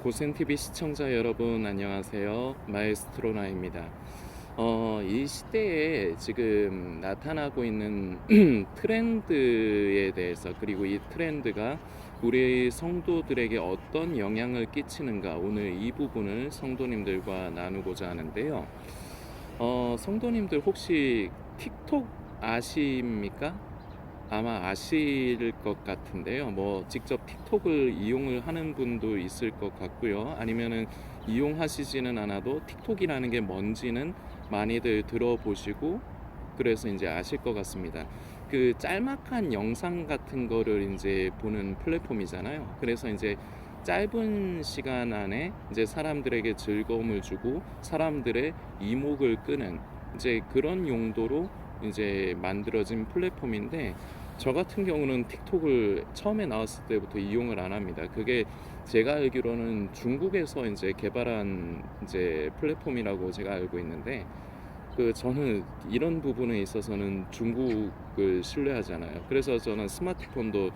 고센TV 시청자 여러분 안녕하세요. 마에스트로나입니다. 이 시대에 지금 나타나고 있는 트렌드에 대해서, 그리고 이 트렌드가 우리 성도들에게 어떤 영향을 끼치는가, 오늘 이 부분을 성도님들과 나누고자 하는데요. 성도님들 혹시 틱톡 아십니까? 아마 아실 것 같은데요. 뭐 직접 틱톡을 이용을 하는 분도 있을 것 같고요. 아니면은 이용하시지는 않아도 틱톡이라는 게 뭔지는 많이들 들어보시고 그래서 이제 아실 것 같습니다. 그 짤막한 영상 같은 거를 이제 보는 플랫폼이잖아요. 그래서 이제 짧은 시간 안에 이제 사람들에게 즐거움을 주고 사람들의 이목을 끄는 이제 그런 용도로 이제 만들어진 플랫폼인데, 저 같은 경우는 틱톡을 처음에 나왔을 때부터 이용을 안 합니다. 그게 제가 알기로는 중국에서 이제 개발한 이제 플랫폼이라고 제가 알고 있는데, 저는 이런 부분에 있어서는 중국을 신뢰하잖아요. 그래서 저는 스마트폰도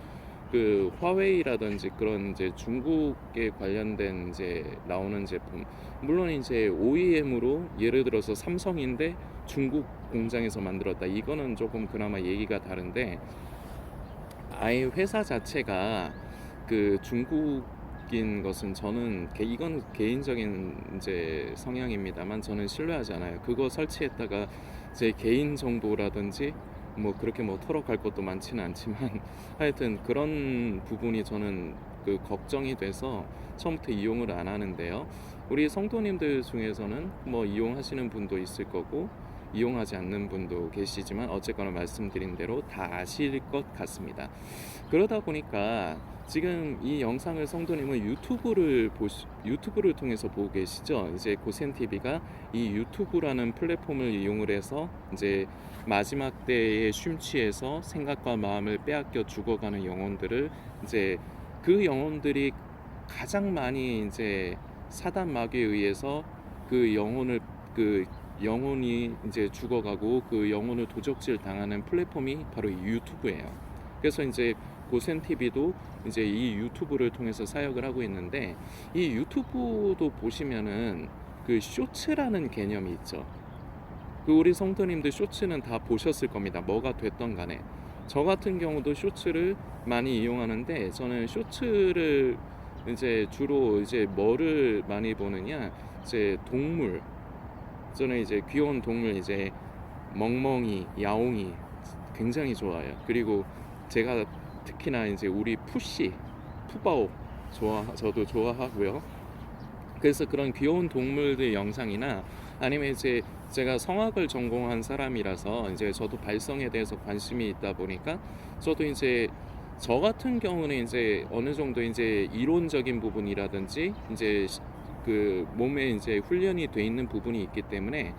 화웨이라든지 그런 이제 중국에 관련된 이제 나오는 제품, 물론 이제 OEM으로 예를 들어서 삼성인데 중국 공장에서 만들었다, 이거는 조금 그나마 얘기가 다른데, 아예 회사 자체가 중국인 것은 저는 이건 개인적인 이제 성향입니다만 저는 신뢰하지 않아요. 그거 설치했다가 제 개인 정보라든지 뭐 그렇게 뭐 털어갈 것도 많지는 않지만 하여튼 그런 부분이 저는 걱정이 돼서 처음부터 이용을 안 하는데요. 우리 성도님들 중에서는 뭐 이용하시는 분도 있을 거고 이용하지 않는 분도 계시지만 어쨌거나 말씀드린 대로 다 아실 것 같습니다. 그러다 보니까 지금 이 영상을 성도님은 유튜브를 통해서 보고 계시죠. 이제 고센TV가 이 유튜브라는 플랫폼을 이용을 해서 이제 마지막 때에 쉼취해서 생각과 마음을 빼앗겨 죽어가는 영혼들을, 이제 그 영혼들이 가장 많이 이제 사단 마귀에 의해서 그 영혼을 그 영혼이 이제 죽어가고 그 영혼을 도적질 당하는 플랫폼이 바로 이 유튜브예요. 그래서 이제 고센TV도 이제 이 유튜브를 통해서 사역을 하고 있는데, 이 유튜브도 보시면은 쇼츠라는 개념이 있죠. 우리 성도님들 쇼츠는 다 보셨을 겁니다. 뭐가 됐던 간에. 저 같은 경우도 쇼츠를 많이 이용하는데, 저는 쇼츠를 이제 주로 이제 뭐를 많이 보느냐, 이제 동물, 저는 이제 귀여운 동물, 이제 멍멍이, 야옹이 굉장히 좋아해요. 그리고 제가 특히나 이제 우리 푸바오 저도 좋아하고요. 그래서 그런 귀여운 동물들 영상이나, 아니면 이제 제가 성악을 전공한 사람이라서 이제 저도 발성에 대해서 관심이 있다 보니까 저도 이제 저 같은 경우는 이제 어느 정도 이제 이론적인 부분이라든지 이제 몸에 이제 훈련이 돼 있는 부분이 있기 때문에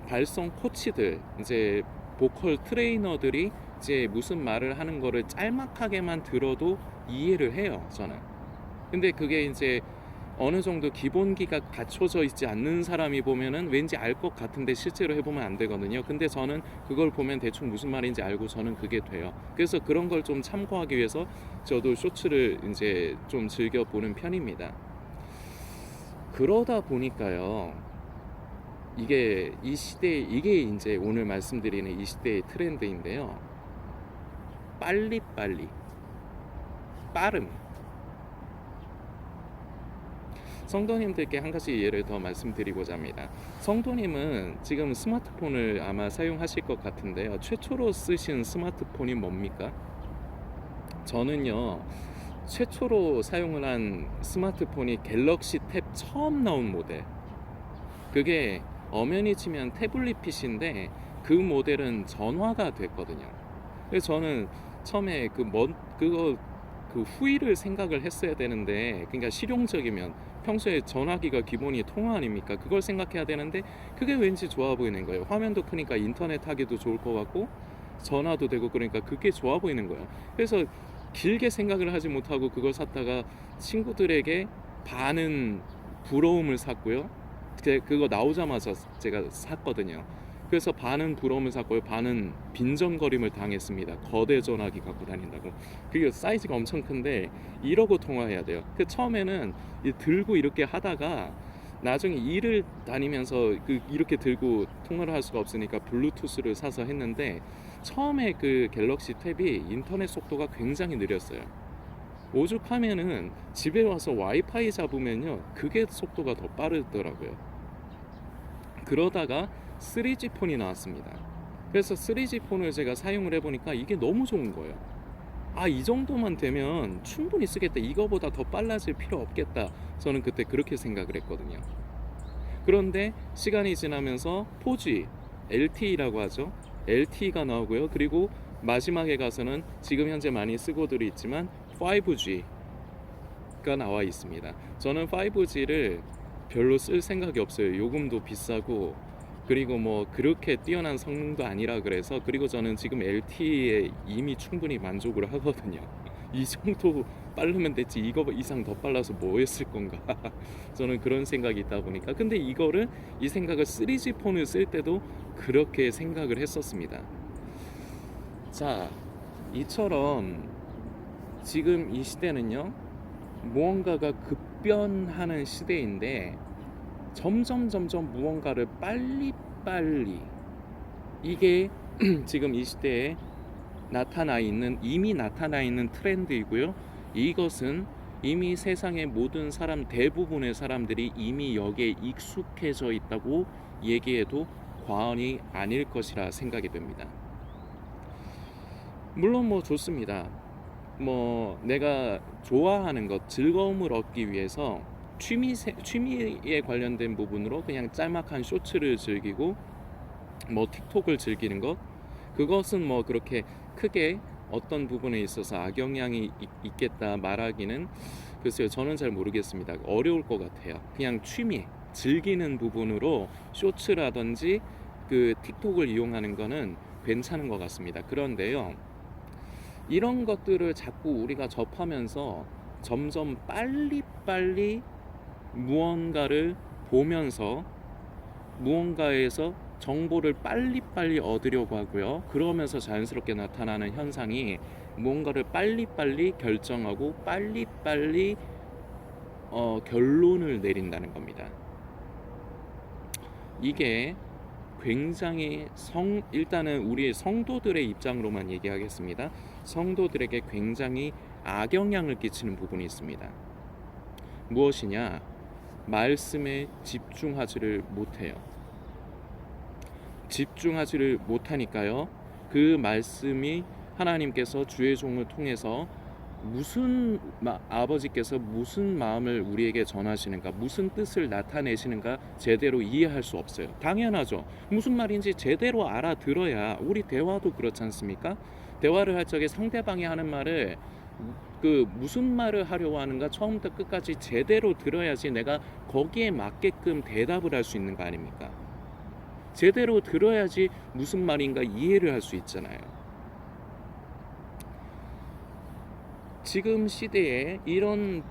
발성 코치들, 이제 보컬 트레이너들이 이제 무슨 말을 하는 거를 짤막하게만 들어도 이해를 해요, 저는. 근데 그게 이제 어느 정도 기본기가 갖춰져 있지 않는 사람이 보면은 왠지 알 것 같은데 실제로 해보면 안 되거든요. 근데 저는 그걸 보면 대충 무슨 말인지 알고 저는 그게 돼요. 그래서 그런 걸 좀 참고하기 위해서 저도 쇼츠를 이제 좀 즐겨 보는 편입니다. 그러다 보니까요, 이게 이게 이제 오늘 말씀드리는 이 시대의 트렌드인데요. 빨리빨리, 빠름. 성도님들께 한 가지 예를 더 말씀드리고자 합니다. 성도님은 지금 스마트폰을 아마 사용하실 것 같은데요. 최초로 쓰신 스마트폰이 뭡니까? 저는요, 최초로 사용을 한 스마트폰이 갤럭시 탭 처음 나온 모델, 그게 엄연히 치면 태블릿 PC인데 그 모델은 전화가 됐거든요. 그래서 저는 처음에 그 후기를 생각을 했어야 되는데, 그러니까 실용적이면 평소에 전화기가 기본이 통화 아닙니까? 그걸 생각해야 되는데 그게 왠지 좋아 보이는 거예요. 화면도 크니까 인터넷 하기도 좋을 것 같고 전화도 되고, 그러니까 그게 좋아 보이는 거예요. 그래서 길게 생각을 하지 못하고 그걸 샀다가 친구들에게 반은 부러움을 샀고요. 그거 나오자마자 제가 샀거든요. 그래서 반은 부러움을 샀고요, 반은 빈정거림을 당했습니다. 거대 전화기 갖고 다닌다고. 그게 사이즈가 엄청 큰데 이러고 통화해야 돼요. 처음에는 들고 이렇게 하다가 나중에 일을 다니면서 이렇게 들고 통화를 할 수가 없으니까 블루투스를 사서 했는데, 처음에 그 갤럭시 탭이 인터넷 속도가 굉장히 느렸어요. 오죽하면은 집에 와서 와이파이 잡으면요, 그게 속도가 더 빠르더라고요. 그러다가 3G 폰이 나왔습니다. 그래서 3G 폰을 제가 사용을 해보니까 이게 너무 좋은 거예요. 이 정도만 되면 충분히 쓰겠다, 이거보다 더 빨라질 필요 없겠다, 저는 그때 그렇게 생각을 했거든요. 그런데 시간이 지나면서 4G, LTE라고 하죠. LTE가 나오고요. 그리고 마지막에 가서는 지금 현재 많이 쓰고들 있지만 5G가 나와 있습니다. 저는 5G를 별로 쓸 생각이 없어요. 요금도 비싸고, 그리고 뭐 그렇게 뛰어난 성능도 아니라 그래서. 그리고 저는 지금 LTE에 이미 충분히 만족을 하거든요. 이 정도 빠르면 됐지, 이거 이상 더 빨라서 뭐 했을 건가. 저는 그런 생각이 있다 보니까. 근데 이 생각을 3G 폰을 쓸 때도 그렇게 생각을 했었습니다. 자, 이처럼 지금 이 시대는요, 무언가가 급변하는 시대인데 점점 무언가를 빨리, 이게 지금 이 시대에 이미 나타나 있는 트렌드이고요. 이것은 이미 세상의 모든 대부분의 사람들이 이미 여기에 익숙해져 있다고 얘기해도 과언이 아닐 것이라 생각이 됩니다. 물론 뭐 좋습니다. 뭐 내가 좋아하는 것, 즐거움을 얻기 위해서 취미에 관련된 부분으로 그냥 짤막한 쇼츠를 즐기고 뭐 틱톡을 즐기는 것, 그것은 뭐 그렇게 크게 어떤 부분에 있어서 악영향이 있겠다 말하기는, 글쎄요, 저는 잘 모르겠습니다. 어려울 것 같아요. 그냥 취미, 즐기는 부분으로 쇼츠라든지 그 틱톡을 이용하는 거는 괜찮은 것 같습니다. 그런데요, 이런 것들을 자꾸 우리가 접하면서 점점 빨리 무언가를 보면서 무언가에서 정보를 빨리 얻으려고 하고요. 그러면서 자연스럽게 나타나는 현상이 무언가를 빨리 결정하고 빨리 결론을 내린다는 겁니다. 이게 굉장히 일단은 우리 성도들의 입장으로만 얘기하겠습니다. 성도들에게 굉장히 악영향을 끼치는 부분이 있습니다. 무엇이냐? 말씀에 집중하지를 못해요. 집중하지를 못하니까요, 그 말씀이 하나님께서 주의 종을 통해서 아버지께서 무슨 마음을 우리에게 전하시는가, 무슨 뜻을 나타내시는가 제대로 이해할 수 없어요. 당연하죠. 무슨 말인지 제대로 알아들어야. 우리 대화도 그렇지 않습니까? 대화를 할 적에 상대방이 하는 말을 무슨 말을 하려고 하는가 처음부터 끝까지 제대로 들어야지 내가 거기에 맞게끔 대답을 할 수 있는 거 아닙니까? 제대로 들어야지 무슨 말인가 이해를 할 수 있잖아요. 지금 시대에 이런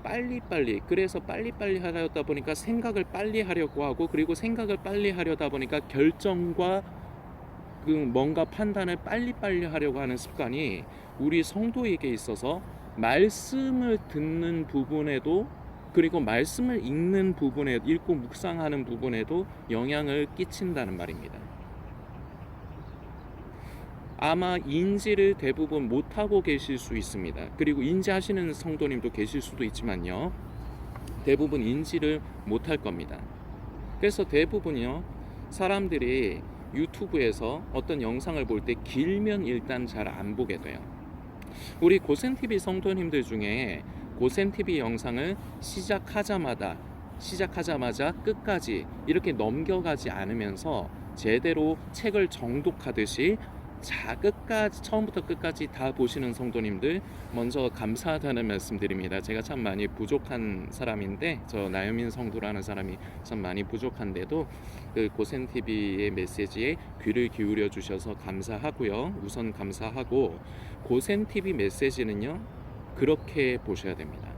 그래서 빨리 하려다 보니까 생각을 빨리 하려고 하고, 그리고 생각을 빨리 하려다 보니까 결정과 뭔가 판단을 빨리 하려고 하는 습관이 우리 성도에게 있어서 말씀을 듣는 부분에도, 그리고 말씀을 읽고 묵상하는 부분에도 영향을 끼친다는 말입니다. 아마 인지를 대부분 못하고 계실 수 있습니다. 그리고 인지하시는 성도님도 계실 수도 있지만요, 대부분 인지를 못할 겁니다. 그래서 대부분요, 사람들이 유튜브에서 어떤 영상을 볼 때 길면 일단 잘 안 보게 돼요. 우리 고센TV 성도님들 중에 고센TV 영상을 시작하자마자 끝까지 이렇게 넘겨가지 않으면서 제대로 책을 정독하듯이 처음부터 끝까지 다 보시는 성도님들, 먼저 감사하다는 말씀드립니다. 제가 참 많이 부족한 사람인데, 저 나여민 성도라는 사람이 참 많이 부족한데도 그 고센TV의 메시지에 귀를 기울여 주셔서 감사하고요. 우선 감사하고, 고센TV 메시지는요, 그렇게 보셔야 됩니다.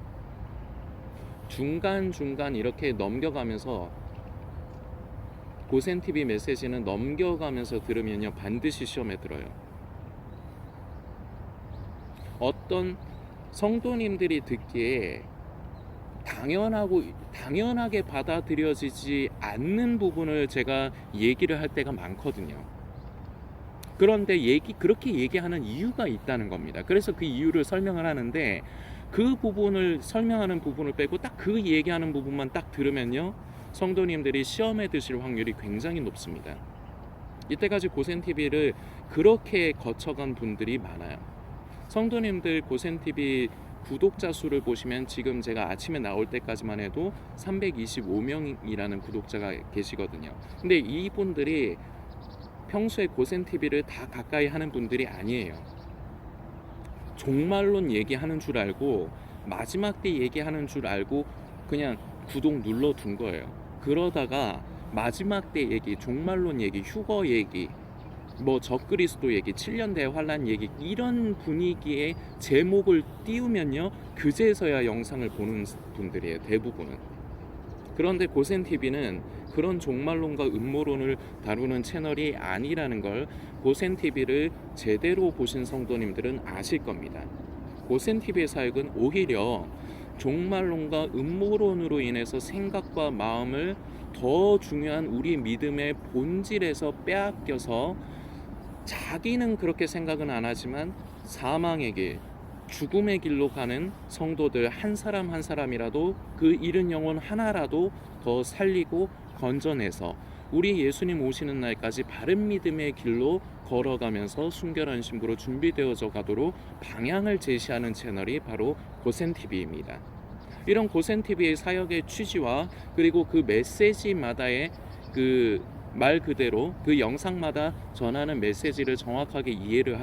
중간중간 이렇게 넘겨가면서 고센 TV 메시지는 넘겨가면서 들으면요 반드시 시험에 들어요. 어떤 성도님들이 듣기에 당연하게 받아들여지지 않는 부분을 제가 얘기를 할 때가 많거든요. 그런데 그렇게 얘기하는 이유가 있다는 겁니다. 그래서 그 이유를 설명을 하는데, 그 부분을 설명하는 부분을 빼고 딱 그 얘기하는 부분만 딱 들으면요 성도님들이 시험에 드실 확률이 굉장히 높습니다. 이때까지 고센 TV를 그렇게 거쳐간 분들이 많아요. 성도님들 고센 TV 구독자 수를 보시면 지금 제가 아침에 나올 때까지만 해도 325명이라는 구독자가 계시거든요. 근데 이분들이 평소에 고센 TV를 다 가까이 하는 분들이 아니에요. 종말론 얘기하는 줄 알고 마지막 때 얘기하는 줄 알고 그냥 구독 눌러둔 거예요. 그러다가 마지막 때 얘기, 종말론 얘기, 휴거 얘기, 뭐 적그리스도 얘기, 7년 대환란 얘기, 이런 분위기에 제목을 띄우면요 그제서야 영상을 보는 분들이에요, 대부분은. 그런데 고센 TV는 그런 종말론과 음모론을 다루는 채널이 아니라는 걸 고센 TV를 제대로 보신 성도님들은 아실 겁니다. 고센 TV의 사역은 오히려 종말론과 음모론으로 인해서 생각과 마음을 더 중요한 우리 믿음의 본질에서 빼앗겨서 자기는 그렇게 생각은 안 하지만 사망의 길, 죽음의 길로 가는 성도들 한 사람 한 사람이라도 그 잃은 영혼 하나라도 더 살리고 건져내서 우리 예수님 오시는 날까지 바른 믿음의 길로 걸어가면서 순결한 신부로 준비되어져 가도록 방향을 제시하는 채널이 바로 고센 TV입니다. 이런 고센 TV의 사역의 취지와 그리고 그 메시지마다의 그 말 그대로 그 영상마다 전하는 메시지를 정확하게 이해를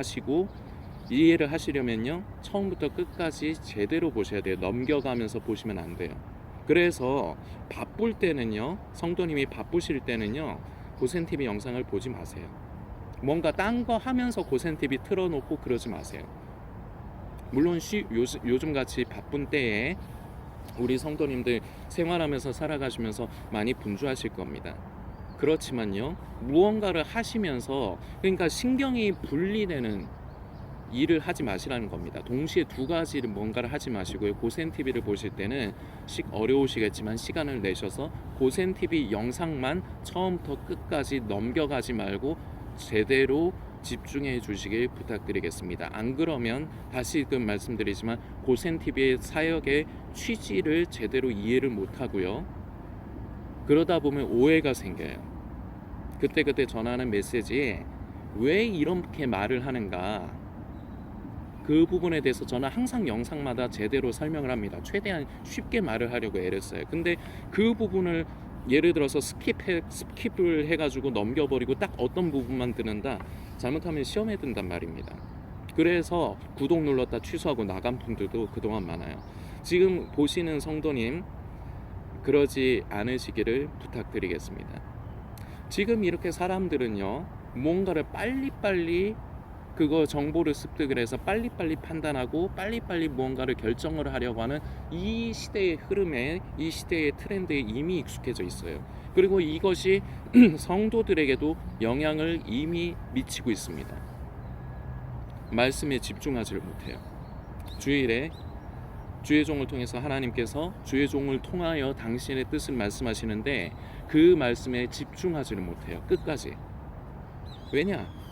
하시려면요 처음부터 끝까지 제대로 보셔야 돼요. 넘겨가면서 보시면 안 돼요. 그래서 바쁠 때는요, 성도님이 바쁘실 때는요 고센 TV 영상을 보지 마세요. 뭔가 딴 거 하면서 고센 TV 틀어놓고 그러지 마세요. 물론 요즘같이 바쁜 때에 우리 성도님들 생활하면서 살아가시면서 많이 분주하실 겁니다. 그렇지만요 무언가를 하시면서, 그러니까 신경이 분리되는 일을 하지 마시라는 겁니다. 동시에 두 가지를 뭔가를 하지 마시고요. 고센 TV를 보실 때는 어려우시겠지만 시간을 내셔서 고센 TV 영상만 처음부터 끝까지 넘겨가지 말고 제대로 집중해 주시길 부탁드리겠습니다. 안 그러면 다시금 말씀드리지만 고센 TV의 사역의 취지를 제대로 이해를 못하고요. 그러다 보면 오해가 생겨요. 그때 전하는 메시지에 왜 이렇게 말을 하는가, 그 부분에 대해서 저는 항상 영상마다 제대로 설명을 합니다. 최대한 쉽게 말을 하려고 애를 써요. 근데 그 부분을 예를 들어서 스킵을 해가지고 넘겨버리고 딱 어떤 부분만 듣는다, 잘못하면 시험에 든단 말입니다. 그래서 구독 눌렀다 취소하고 나간 분들도 그동안 많아요. 지금 보시는 성도님 그러지 않으시기를 부탁드리겠습니다. 지금 이렇게 사람들은요 뭔가를 빨리빨리 그거 정보를 습득을 해서 빨리빨리 판단하고 빨리빨리 무언가를 결정을 하려고 하는 이 시대의 흐름에, 이 시대의 트렌드에 이미 익숙해져 있어요. 그리고 이것이 성도들에게도 영향을 이미 미치고 있습니다. 말씀에 집중하지를 못해요. 주일에 주의 종을 통해서 하나님께서 주의 종을 통하여 당신의 뜻을 말씀하시는데 그 말씀에 집중하지를 못해요. 끝까지. 왜냐?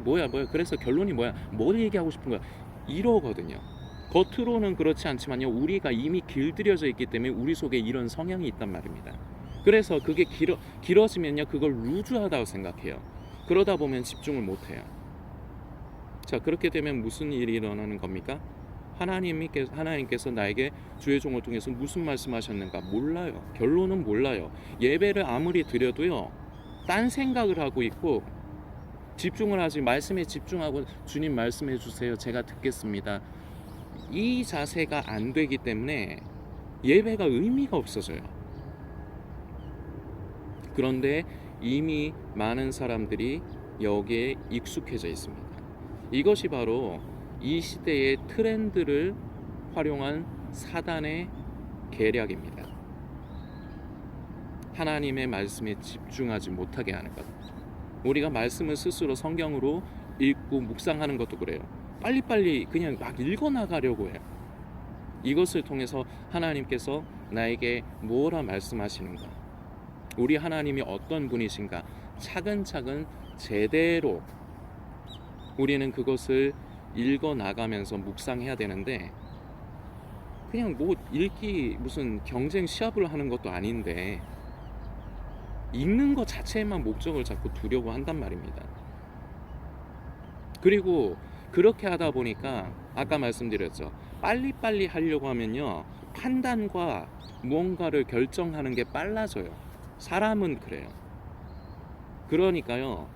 뭐야 그래서 결론이 뭐야? 뭘 얘기하고 싶은 거야? 이러거든요. 겉으로는 그렇지 않지만요 우리가 이미 길들여져 있기 때문에 우리 속에 이런 성향이 있단 말입니다. 그래서 그게 길어지면요 그걸 루즈하다고 생각해요. 그러다 보면 집중을 못해요. 자, 그렇게 되면 무슨 일이 일어나는 겁니까? 하나님께서 나에게 주의 종을 통해서 무슨 말씀하셨는가 몰라요. 결론은 몰라요. 예배를 아무리 드려도요 딴 생각을 하고 있고, 집중을 하지, 말씀에 집중하고 주님 말씀해 주세요, 제가 듣겠습니다, 이 자세가 안 되기 때문에 예배가 의미가 없어져요. 그런데 이미 많은 사람들이 여기에 익숙해져 있습니다. 이것이 바로 이 시대의 트렌드를 활용한 사단의 계략입니다. 하나님의 말씀에 집중하지 못하게 하는 것. 우리가 말씀을 스스로 성경으로 읽고 묵상하는 것도 그래요. 빨리빨리 그냥 막 읽어나가려고 해요. 이것을 통해서 하나님께서 나에게 뭐라 말씀하시는가, 우리 하나님이 어떤 분이신가 차근차근 제대로 우리는 그것을 읽어나가면서 묵상해야 되는데, 그냥 뭐 읽기 무슨 경쟁 시합을 하는 것도 아닌데 읽는 것 자체에만 목적을 자꾸 두려고 한단 말입니다. 그리고 그렇게 하다 보니까 아까 말씀드렸죠. 빨리빨리 하려고 하면요, 판단과 무언가를 결정하는 게 빨라져요. 사람은 그래요. 그러니까요,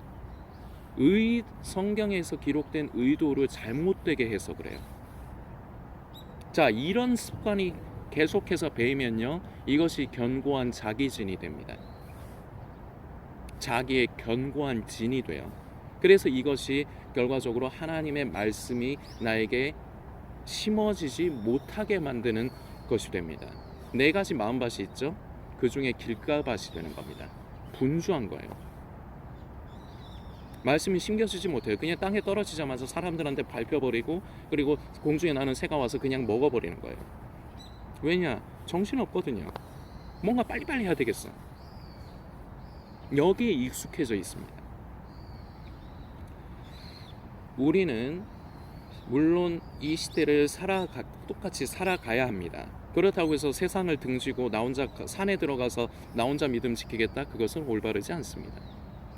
성경에서 기록된 의도를 잘못되게 해서 그래요. 자, 이런 습관이 계속해서 배이면요, 이것이 견고한 자기진이 됩니다. 자기의 견고한 진이 돼요. 그래서 이것이 결과적으로 하나님의 말씀이 나에게 심어지지 못하게 만드는 것이 됩니다. 네 가지 마음밭이 있죠. 그 중에 길가밭이 되는 겁니다. 분주한 거예요. 말씀이 심겨지지 못해요. 그냥 땅에 떨어지자마자 사람들한테 밟혀버리고, 그리고 공중에 나는 새가 와서 그냥 먹어버리는 거예요. 왜냐? 정신없거든요. 뭔가 빨리빨리 해야 되겠어. 여기에 익숙해져 있습니다. 우리는 물론 이 시대를 똑같이 살아가야 합니다. 그렇다고 해서 세상을 등지고 나 혼자 산에 들어가서 나 혼자 믿음 지키겠다, 그것은 올바르지 않습니다.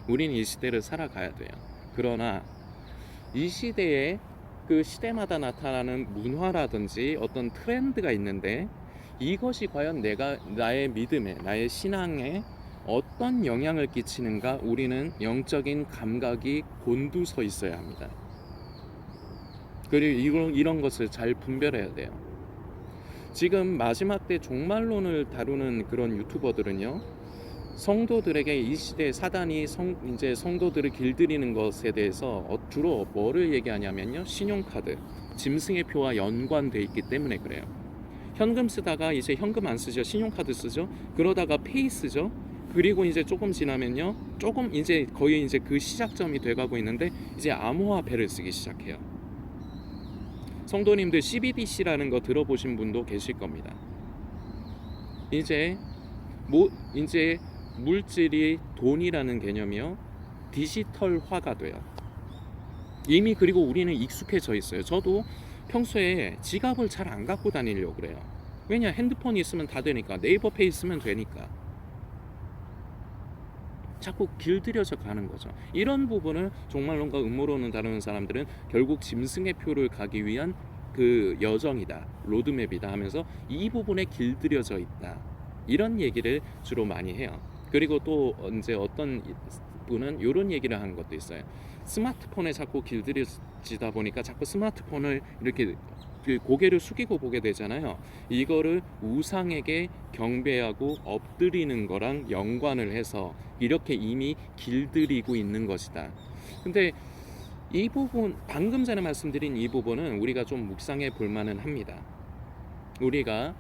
우리는 이 시대를 살아가야 돼요. 그러나 이 시대에 그 시대마다 나타나는 문화라든지 어떤 트렌드가 있는데, 이것이 과연 나의 믿음에, 나의 신앙에 어떤 영향을 끼치는가, 우리는 영적인 감각이 곤두서 있어야 합니다. 그리고 이런 것을 잘 분별해야 돼요. 지금 마지막 때 종말론을 다루는 그런 유튜버들은요, 성도들에게 이 시대 사단이 이제 성도들을 길들이는 것에 대해서 주로 뭐를 얘기하냐면요, 신용카드, 짐승의 표와 연관돼 있기 때문에 그래요. 현금 쓰다가 이제 현금 안 쓰죠. 신용카드 쓰죠. 그러다가 페이 쓰죠. 그리고 이제 조금 지나면요, 조금 이제 거의 이제 그 시작점이 돼가고 있는데, 이제 암호화폐를 쓰기 시작해요. 성도님들 CBDC라는 거 들어보신 분도 계실 겁니다. 이제 물질이 돈이라는 개념이요, 디지털화가 돼요. 이미. 그리고 우리는 익숙해져 있어요. 저도 평소에 지갑을 잘 안 갖고 다니려고 그래요. 왜냐? 핸드폰이 있으면 다 되니까, 네이버페이 쓰면 되니까. 자꾸 길들여져 가는 거죠. 이런 부분을 종말론과 음모론을 다루는 사람들은 결국 짐승의 표를 가기 위한 그 여정이다, 로드맵이다 하면서 이 부분에 길들여져 있다, 이런 얘기를 주로 많이 해요. 그리고 또 이제 어떤 분은 이런 얘기를 하는 것도 있어요. 스마트폰에 자꾸 길들여지다 보니까 자꾸 스마트폰을 이렇게 고개를 숙이고 보게 되잖아요. 이거를 우상에게 경배하고 엎드리는 거랑 연관을 해서 이렇게 이미 길들이고 있는 것이다. 근데 이 부분, 방금 전에 말씀드린 이 부분은 우리가 좀 묵상해 볼 만은 합니다. 우리가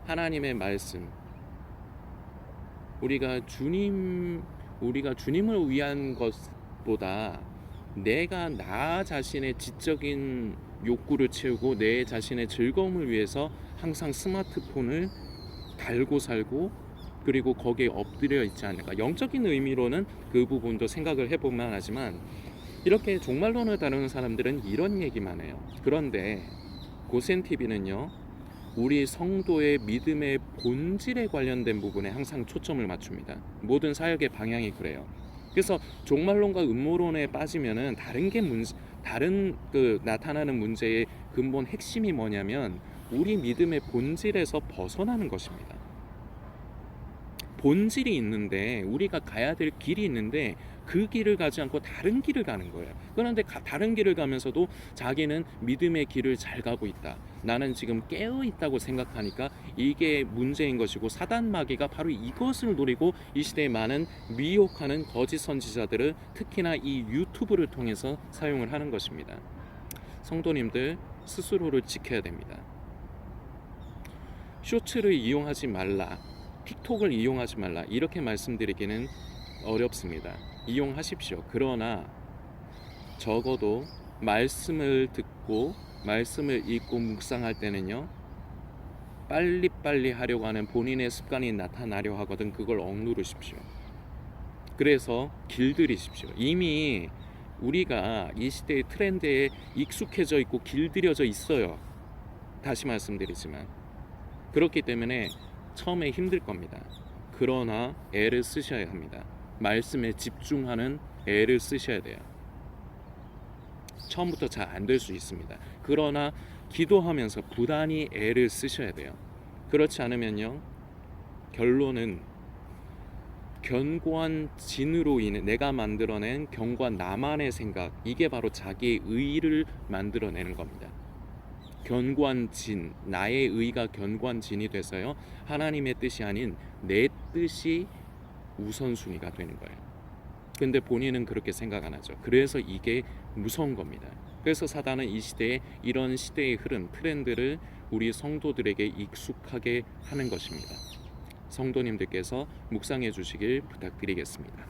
하나님의 말씀, 우리가 주님을 위한 것보다 내가 나 자신의 지적인 욕구를 채우고 내 자신의 즐거움을 위해서 항상 스마트폰을 달고 살고, 그리고 거기에 엎드려 있지 않을까. 영적인 의미로는 그 부분도 생각을 해보면 하지만, 이렇게 종말론을 다루는 사람들은 이런 얘기만 해요. 그런데 고센TV는요, 우리 성도의 믿음의 본질에 관련된 부분에 항상 초점을 맞춥니다. 모든 사역의 방향이 그래요. 그래서 종말론과 음모론에 빠지면은 다른 나타나는 문제의 근본 핵심이 뭐냐면, 우리 믿음의 본질에서 벗어나는 것입니다. 본질이 있는데, 우리가 가야 될 길이 있는데 그 길을 가지 않고 다른 길을 가는 거예요. 그런데 다른 길을 가면서도 자기는 믿음의 길을 잘 가고 있다, 나는 지금 깨어 있다고 생각하니까 이게 문제인 것이고, 사단 마귀가 바로 이것을 노리고 이 시대에 많은 미혹하는 거짓 선지자들을 특히나 이 유튜브를 통해서 사용을 하는 것입니다. 성도님들 스스로를 지켜야 됩니다. 쇼츠를 이용하지 말라, 틱톡을 이용하지 말라 이렇게 말씀드리기는 어렵습니다. 이용하십시오. 그러나 적어도 말씀을 듣고 말씀을 읽고 묵상할 때는요, 빨리빨리 하려고 하는 본인의 습관이 나타나려 하거든 그걸 억누르십시오. 그래서 길들이십시오. 이미 우리가 이 시대의 트렌드에 익숙해져 있고 길들여져 있어요. 다시 말씀드리지만 그렇기 때문에 처음에 힘들 겁니다. 그러나 애를 쓰셔야 합니다. 말씀에 집중하는 애를 쓰셔야 돼요. 처음부터 잘 안 될 수 있습니다. 그러나 기도하면서 부단히 애를 쓰셔야 돼요. 그렇지 않으면요, 결론은 견고한 진으로 인해 내가 만들어낸 견고한 나만의 생각, 이게 바로 자기의 의를 만들어내는 겁니다. 견고한 진, 나의 의가 견고한 진이 돼서요, 하나님의 뜻이 아닌 내 뜻이 우선순위가 되는 거예요. 근데 본인은 그렇게 생각 안 하죠. 그래서 이게 무서운 겁니다. 그래서 사단은 이 시대에 이런 시대의 흐름, 트렌드를 우리 성도들에게 익숙하게 하는 것입니다. 성도님들께서 묵상해 주시길 부탁드리겠습니다.